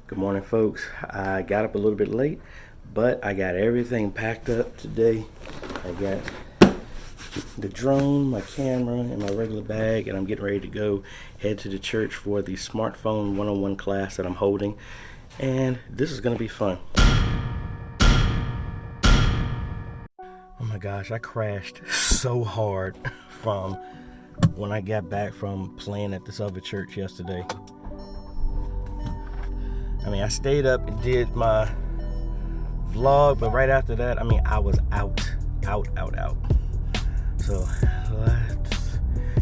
Good morning, folks. I got up a little bit late, but I got everything packed up today. I got the drone, my camera, and my regular bag, and I'm getting ready to go head to the church for the smartphone one-on-one class that I'm holding, and this is going to be fun. Oh my gosh, I crashed so hard from when I got back from playing at this other church yesterday. I stayed up and did my vlog, but right after that, I was out. So,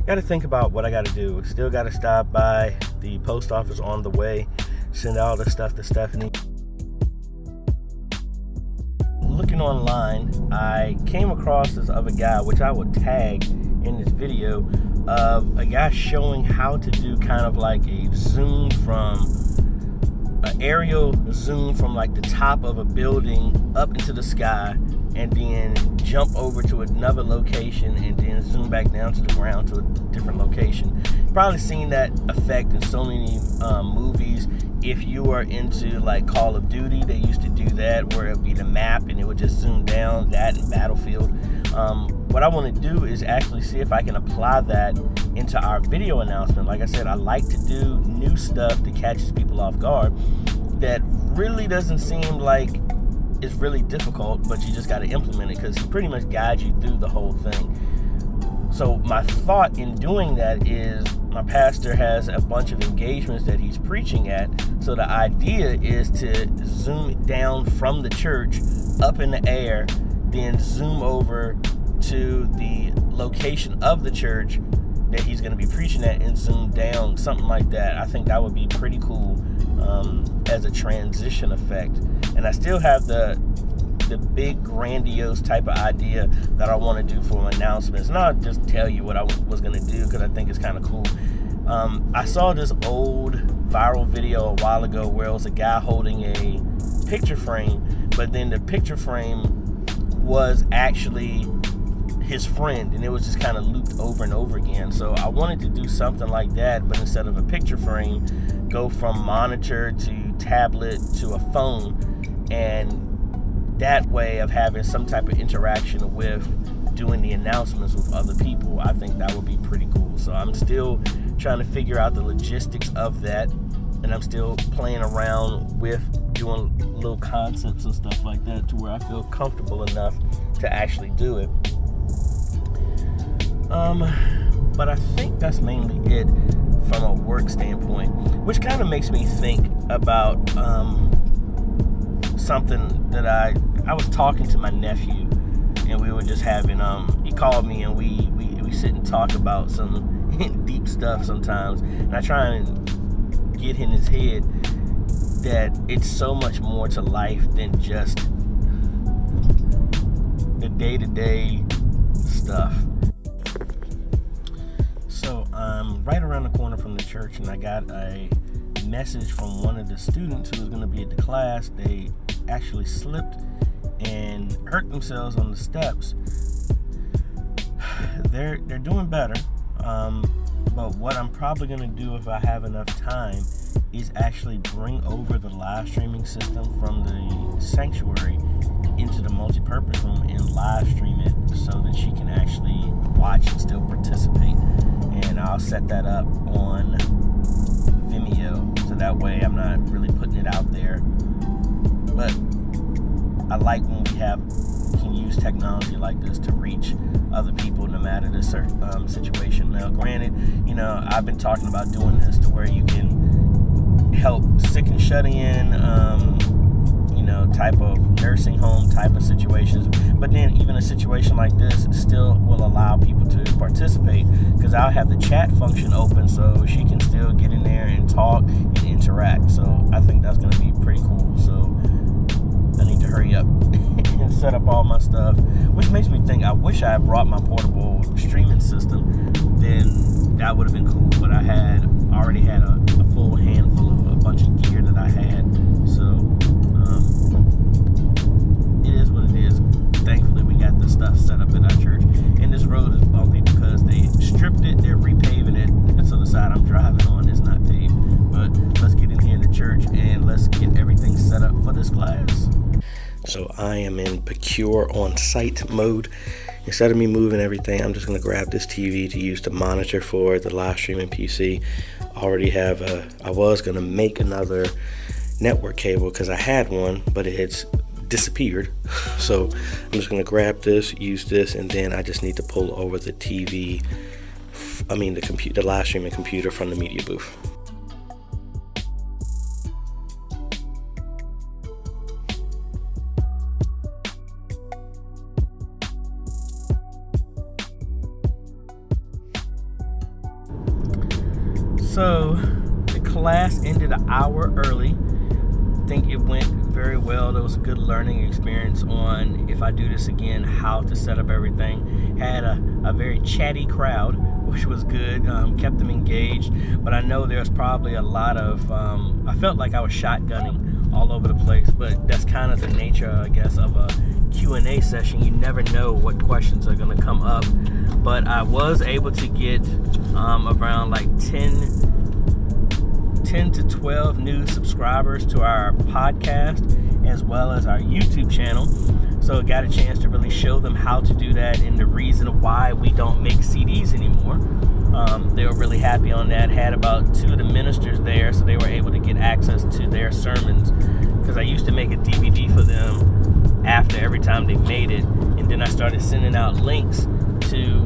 got to think about what I got to do. Still got to stop by the post office on the way, send all the stuff to Stephanie. Looking online, I came across this other guy, which I will tag in this video, of a guy showing how to do kind of like a zoom from an aerial zoom from like the top of a building up into the sky, and then jump over to another location and then zoom back down to the ground to a different location. You've probably seen that effect in so many movies. If you are into like Call of Duty, they used to do that, where it would be the map and it would just zoom down. That in Battlefield. What I want to do is actually see if I can apply that into our video announcement. Like I said, I like to do new stuff that catches people off guard that really doesn't seem like it's really difficult, but you just got to implement it, because he pretty much guides you through the whole thing. So my thought in doing that is, my pastor has a bunch of engagements that he's preaching at, so the idea is to zoom down from the church up in the air, then zoom over to the location of the church that he's going to be preaching at and zoom down, something like that. I think that would be pretty cool as a transition effect. And I still have the big grandiose type of idea that I want to do for my announcements. And I'll just tell you what I was going to do, because I think it's kind of cool. I saw this old viral video a while ago where it was a guy holding a picture frame, but then the picture frame was actually his friend, and it was just kind of looped over and over again. So I wanted to do something like that, but instead of a picture frame, go from monitor to tablet to a phone, and that way of having some type of interaction with doing the announcements with other people. I think that would be pretty cool. So I'm still trying to figure out the logistics of that, and I'm still playing around with doing little concepts and stuff like that to where I feel comfortable enough to actually do it. But I think that's mainly it from a work standpoint, which kind of makes me think about something that I was talking to my nephew, and we were just having he called me, and we sit and talk about some deep stuff sometimes, and I try and get in his head that it's so much more to life than just the day-to-day stuff. So I'm right around the corner from the church, and I got a message from one of the students who was going to be at the class. They actually slipped and hurt themselves on the steps. They're doing better, but what I'm probably going to do, if I have enough time, is actually bring over the live streaming system from the sanctuary into the multi-purpose room and live stream it, so that she can actually watch and still participate. And I'll set that up on Vimeo, so that way I'm not really putting it out there. But I like when we can use technology like this to reach other people, no matter the situation. Now, granted, I've been talking about doing this to where you can help sick and shut in, type of nursing home type of situations. But then even a situation like this still will allow people to participate, because I'll have the chat function open, so she can still get in there and talk and interact. So I think that's going to be pretty cool. So I need to hurry up and set up all my stuff, which makes me think, I wish I had brought my portable streaming system. Then that would have been cool. But I already had a full handful of a bunch of gear that I had. So it is what it is. Thankfully, we got this stuff set up at our church. And this road is bumpy because they stripped it, they're repaving it, so the side I'm driving on is not paved. But let's get in here in the church and let's us get everything set up for this class. So I am in procure on site mode. Instead of me moving everything, I'm just going to grab this TV to use the monitor for the live streaming PC. I was going to make another network cable because I had one, but it had disappeared. So I'm just going to grab this, use this, and then I just need to pull over the the live streaming computer from the media booth. So the class ended an hour early. I think it went very well. There was a good learning experience on, if I do this again, how to set up everything. Had a very chatty crowd, which was good. Kept them engaged. But I know there's probably a lot of, I felt like I was shotgunning all over the place. But that's kind of the nature, I guess, of a Q&A session. You never know what questions are going to come up. But I was able to get around like 10 to 12 new subscribers to our podcast as well as our YouTube channel. So I got a chance to really show them how to do that and the reason why we don't make CDs anymore. They were really happy on that. Had about 2 of the ministers there, so they were able to get access to their sermons, because I used to make a DVD for them after every time they made it, and then I started sending out links to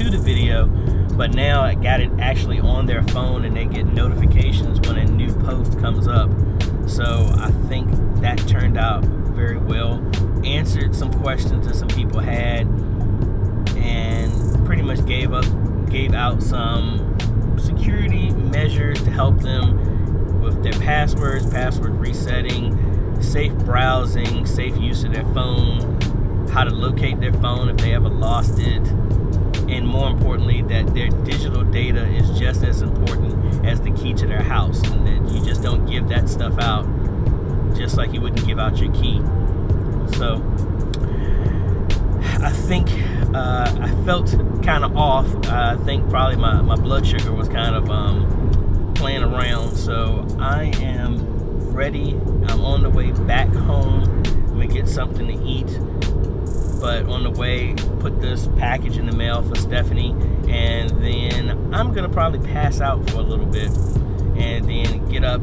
the video. But now I got it actually on their phone, and they get notifications when a new post comes up. So I think that turned out very well. Answered some questions that some people had, and pretty much gave out some security measures to help them with their passwords, password resetting, safe browsing, safe use of their phone, how to locate their phone if they ever lost it, and more importantly, that their digital data is just as important as the key to their house, and that you just don't give that stuff out just like you wouldn't give out your key. So I think I felt kind of off. I think probably my blood sugar was kind of playing around. So I am ready. I'm on the way back home. I'm gonna get something to eat. But on the way, put this package in the mail for Stephanie, and then I'm gonna probably pass out for a little bit, and then get up,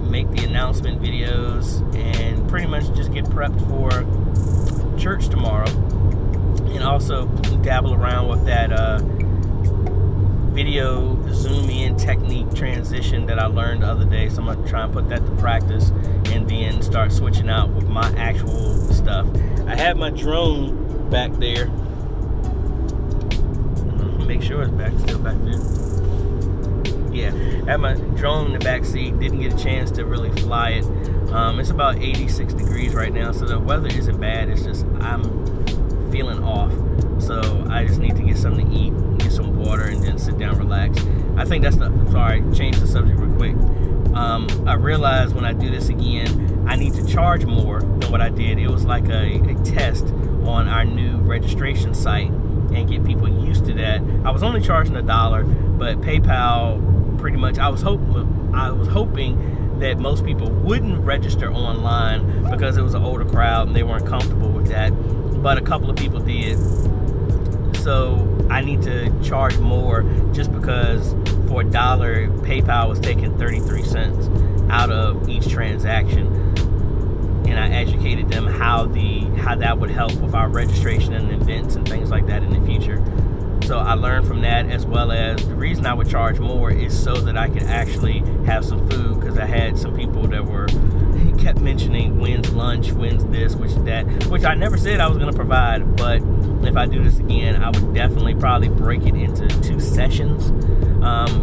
make the announcement videos, and pretty much just get prepped for church tomorrow, and also dabble around with that video zoom in technique transition that I learned the other day. So I'm gonna try and put that to practice, and then start switching out with my actual stuff. I have my drone back there. Make sure it's still back there. Yeah, I have my drone in the back seat. Didn't get a chance to really fly it. It's about 86 degrees right now, so the weather isn't bad. It's just I'm feeling off. So I just need to get something to eat, get some water, and then sit down, relax. I think change the subject real quick. I realized when I do this again, I need to charge more than what I did. It was like a test on our new registration site and get people used to that. I was only charging $1, but PayPal pretty much, I was hoping that most people wouldn't register online because it was an older crowd and they weren't comfortable with that. But a couple of people did. So I need to charge more just because for $1, PayPal was taking 33 cents out of each transaction. And I educated them how that would help with our registration and events and things like that in the future. So I learned from that, as well as the reason I would charge more is so that I could actually have some food, because I had some people that kept mentioning when's lunch, when's this, which I never said I was going to provide. But if I do this again, I would definitely probably break it into 2 sessions,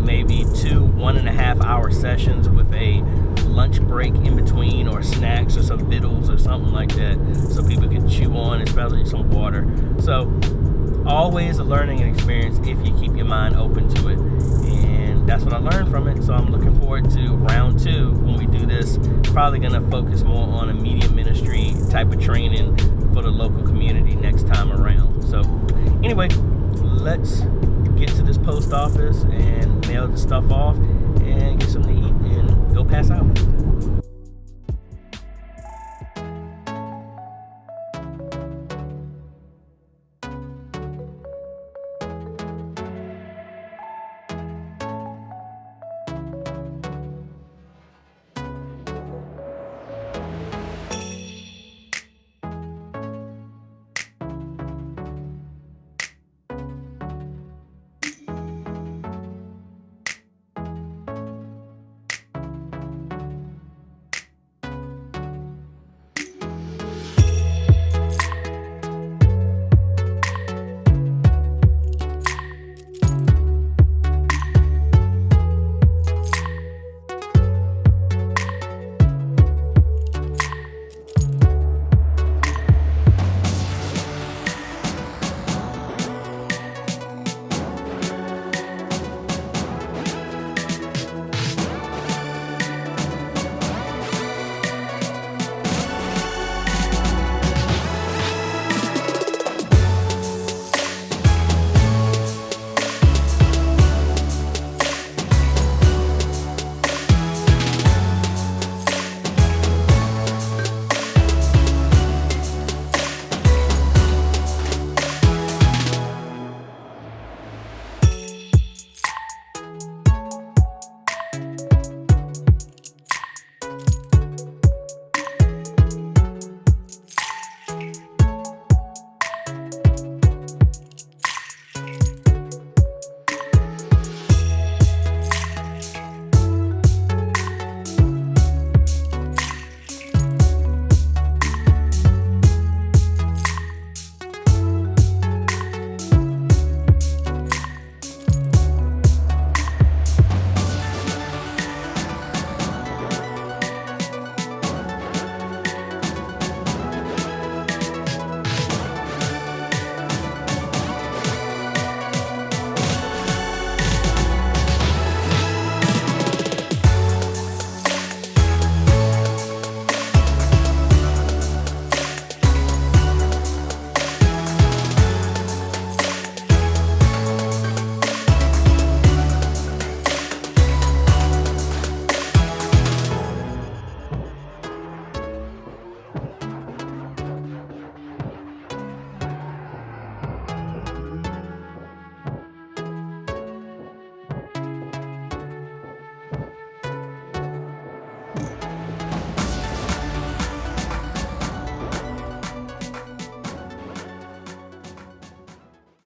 maybe 2 1.5-hour sessions with a lunch break in between, or snacks or some vittles or something like that, so people can chew on, especially some water. So always a learning experience if you keep your mind open to it, and that's what I learned from it. So I'm looking forward to round 2 when we do this. Probably going to focus more on a media ministry type of training for the local community next time around. So anyway, let's get to this post office and mail the stuff off and get something to eat and Go pass